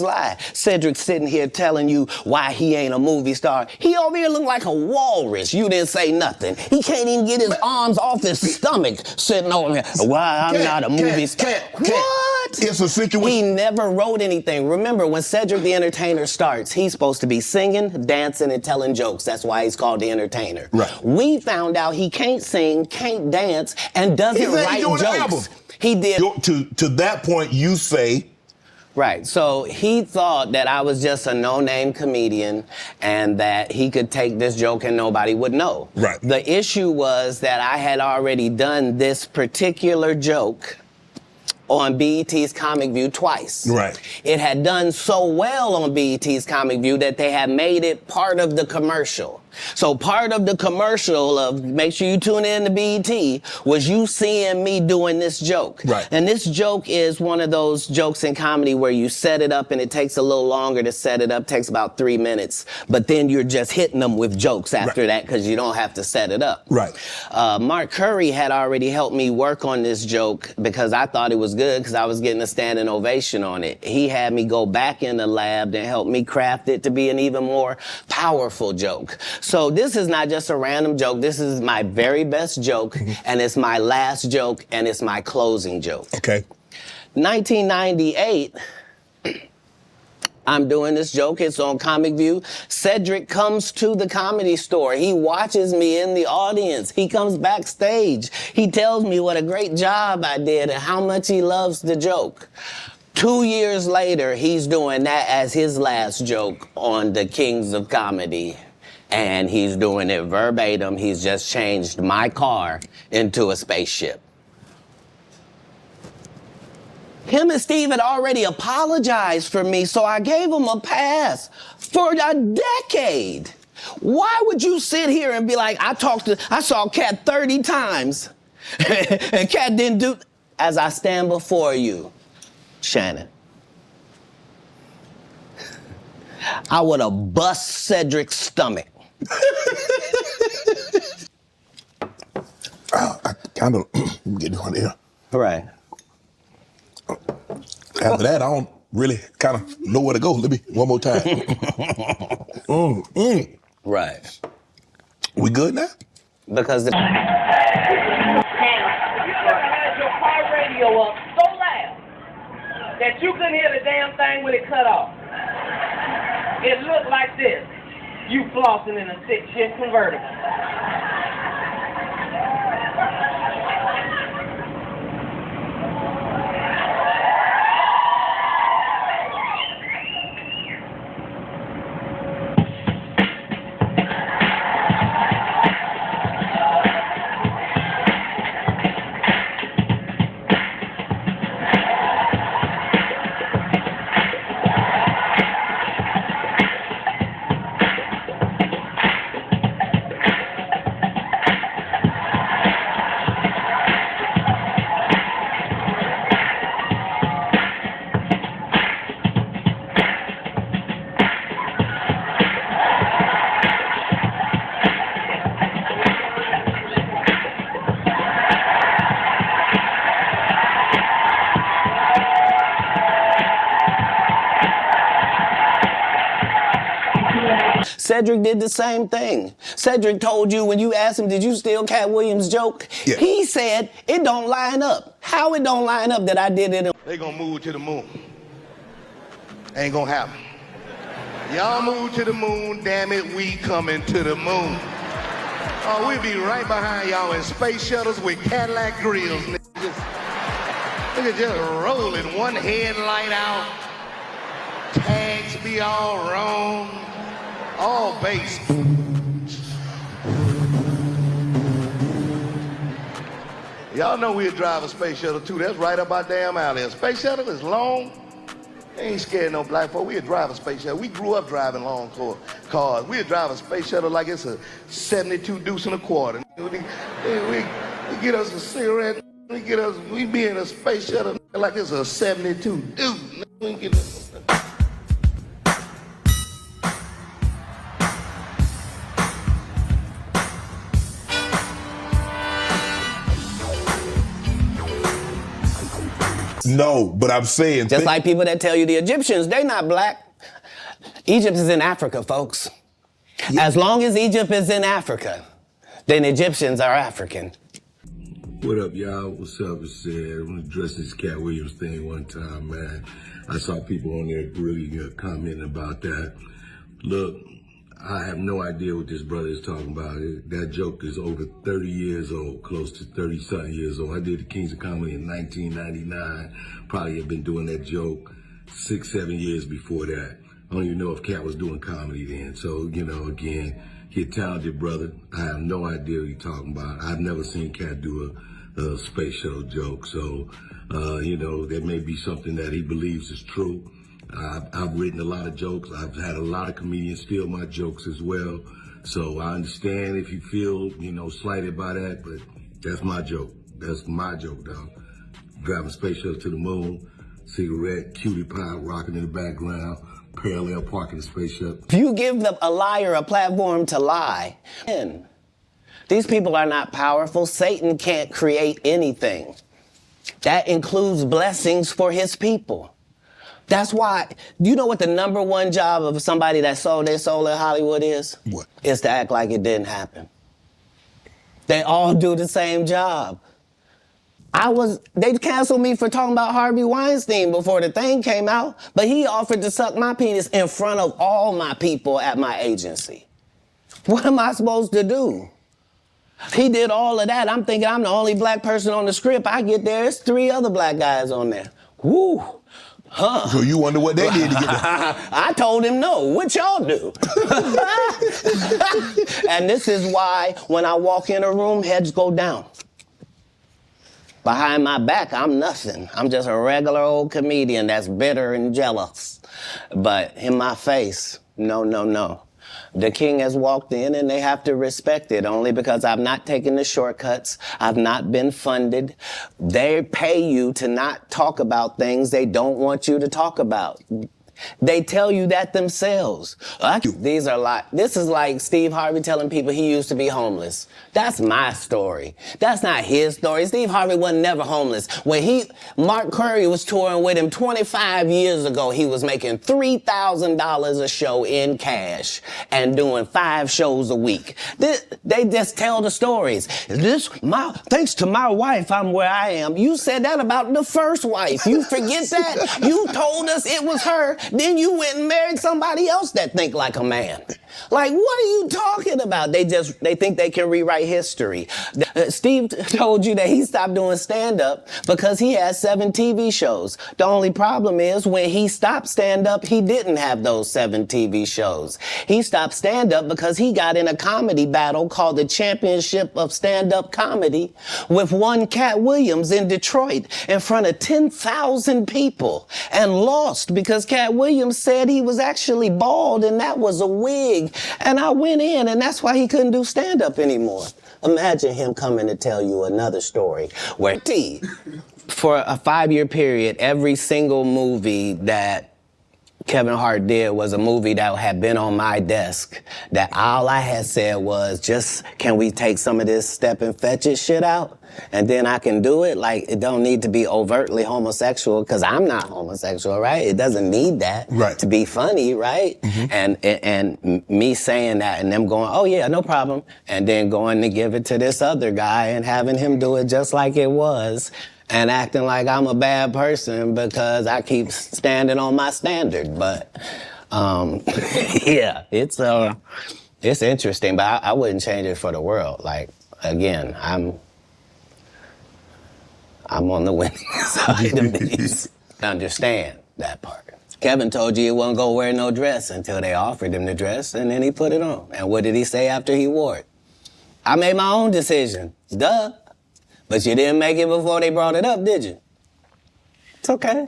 lie. Cedric sitting here telling you why he ain't a movie star. He over here look like a walrus. You didn't say nothing. He can't even get his arms off his stomach sitting over here. Why I'm not a movie star. What? It's a situation. He never wrote anything. Remember, when Cedric the Entertainer starts, he's supposed to be singing, dancing, and telling jokes. That's why he's called the Entertainer. Right. We found out he can't sing, can't dance, and doesn't write jokes. He did. To that point, you say. Right, so he thought that I was just a no-name comedian and that he could take this joke and nobody would know. Right. The issue was that I had already done this particular joke on BET's Comic View twice. Right. It had done so well on BET's Comic View that they had made it part of the commercial. So part of the commercial of make sure you tune in to BET was you seeing me doing this joke. Right. And this joke is one of those jokes in comedy where you set it up and it takes a little longer to set it up, takes about 3 minutes, but then you're just hitting them with jokes after that because you don't have to set it up. Right. Mark Curry had already helped me work on this joke because I thought it was good because I was getting a standing ovation on it. He had me go back in the lab and help me craft it to be an even more powerful joke. So this is not just a random joke. This is my very best joke, and it's my last joke, and it's my closing joke. Okay. 1998, I'm doing this joke. It's on Comic View. Cedric comes to the Comedy Store. He watches me in the audience. He comes backstage. He tells me what a great job I did and how much he loves the joke. 2 years later, he's doing that as his last joke on the Kings of Comedy. And he's doing it verbatim. He's just changed my car into a spaceship. Him and Steve had already apologized for me, so I gave him a pass for a decade. Why would you sit here and be like, I saw Katt 30 times, and Katt didn't do, as I stand before you, Shannon, I would have bust Cedric's stomach. I kind of get on there. Right. After that, I don't really kind of know where to go. Let me, one more time. Right. We good now? Because the... You ever had your car radio up so loud that you couldn't hear the damn thing when it cut off? It looked like this. You flossing in a 6-shift convertible. Cedric did the same thing. Cedric told you when you asked him, did you steal Katt Williams' joke? Yeah. He said, it don't line up. How it don't line up that I did it? They gonna move to the moon. Ain't gonna happen. Y'all move to the moon, damn it, we coming to the moon. Oh, we'll be right behind y'all in space shuttles with Cadillac grills. Nigga just rolling, one headlight out. Tags be all wrong. All base. Y'all know we'll drive a space shuttle too. That's right up our damn alley. A space shuttle is long. They ain't scared no black folk. We'll drive a space shuttle. We grew up driving long cars. We'll drive a space shuttle like it's a 72 deuce and a quarter. We get us a cigarette. We be in a space shuttle like it's a 72 deuce. We get us No, but I'm saying. Just like people that tell you the Egyptians, they not black. Egypt is in Africa, folks. Yeah. As long as Egypt is in Africa, then Egyptians are African. What up, y'all? What's up? It's I'm gonna address this Cat Williams thing one time, man. I saw people on there really commenting about that. Look, I have no idea what this brother is talking about. That joke is over 30 years old, close to 30-something years old. I did the Kings of Comedy in 1999. Probably have been doing that joke 6, 7 years before that. I don't even know if Cat was doing comedy then. So, you know, again, he's a talented brother. I have no idea what he's talking about. I've never seen Cat do a space shuttle joke. So, you know, that may be something that he believes is true. I've written a lot of jokes. I've had a lot of comedians steal my jokes as well. So I understand if you feel, you know, slighted by that, but that's my joke. That's my joke, dog. Driving space shuttle to the moon, cigarette, cutie pie rocking in the background, parallel parking the space shuttle. If you give a liar a platform to lie, these people are not powerful. Satan can't create anything. That includes blessings for his people. That's why, you know what the #1 job of somebody that sold their soul in Hollywood is? What? Is to act like it didn't happen. They all do the same job. They canceled me for talking about Harvey Weinstein before the thing came out, but he offered to suck my penis in front of all my people at my agency. What am I supposed to do? He did all of that. I'm thinking I'm the only black person on the script. I get there, it's 3 other black guys on there. Woo. Huh. So you wonder what they did to get there. I told him no. What y'all do? And this is why when I walk in a room, heads go down. Behind my back, I'm nothing. I'm just a regular old comedian that's bitter and jealous. But in my face, no, no, no. The king has walked in and they have to respect it only because I've not taken the shortcuts. I've not been funded. They pay you to not talk about things they don't want you to talk about. They tell you that themselves. This is like Steve Harvey telling people he used to be homeless. That's my story. That's not his story. Steve Harvey wasn't never homeless. When Mark Curry was touring with him 25 years ago, he was making $3,000 a show in cash and doing 5 shows a week. They just tell the stories. Thanks to my wife, I'm where I am. You said that about the first wife. You forget that? You told us it was her. Then you went and married somebody else that think like a man. Like, what are you talking about? They think they can rewrite history. Steve told you that he stopped doing stand-up because he has 7 TV shows. The only problem is when he stopped stand-up, he didn't have those 7 TV shows. He stopped stand-up because he got in a comedy battle called the Championship of Stand-Up Comedy with one Katt Williams in Detroit in front of 10,000 people and lost because Katt Williams said he was actually bald and that was a wig. And I went in, and that's why he couldn't do stand-up anymore. Imagine him coming to tell you another story where for a 5-year period, every single movie that Kevin Hart did was a movie that had been on my desk, that all I had said was, just, can we take some of this step and fetch it shit out? And then I can do it. Like, it don't need to be overtly homosexual, because I'm not homosexual, right? It doesn't need that to be funny, right? Mm-hmm. And me saying that and them going, oh yeah, no problem. And then going to give it to this other guy and having him do it just like it was. And acting like I'm a bad person because I keep standing on my standard. But, yeah, it's interesting, but I wouldn't change it for the world. Like, again, I'm on the winning side of these. Understand that part. Kevin told you he wasn't gonna wear no dress until they offered him the dress, and then he put it on. And what did he say after he wore it? I made my own decision. Duh. But you didn't make it before they brought it up, did you? It's okay.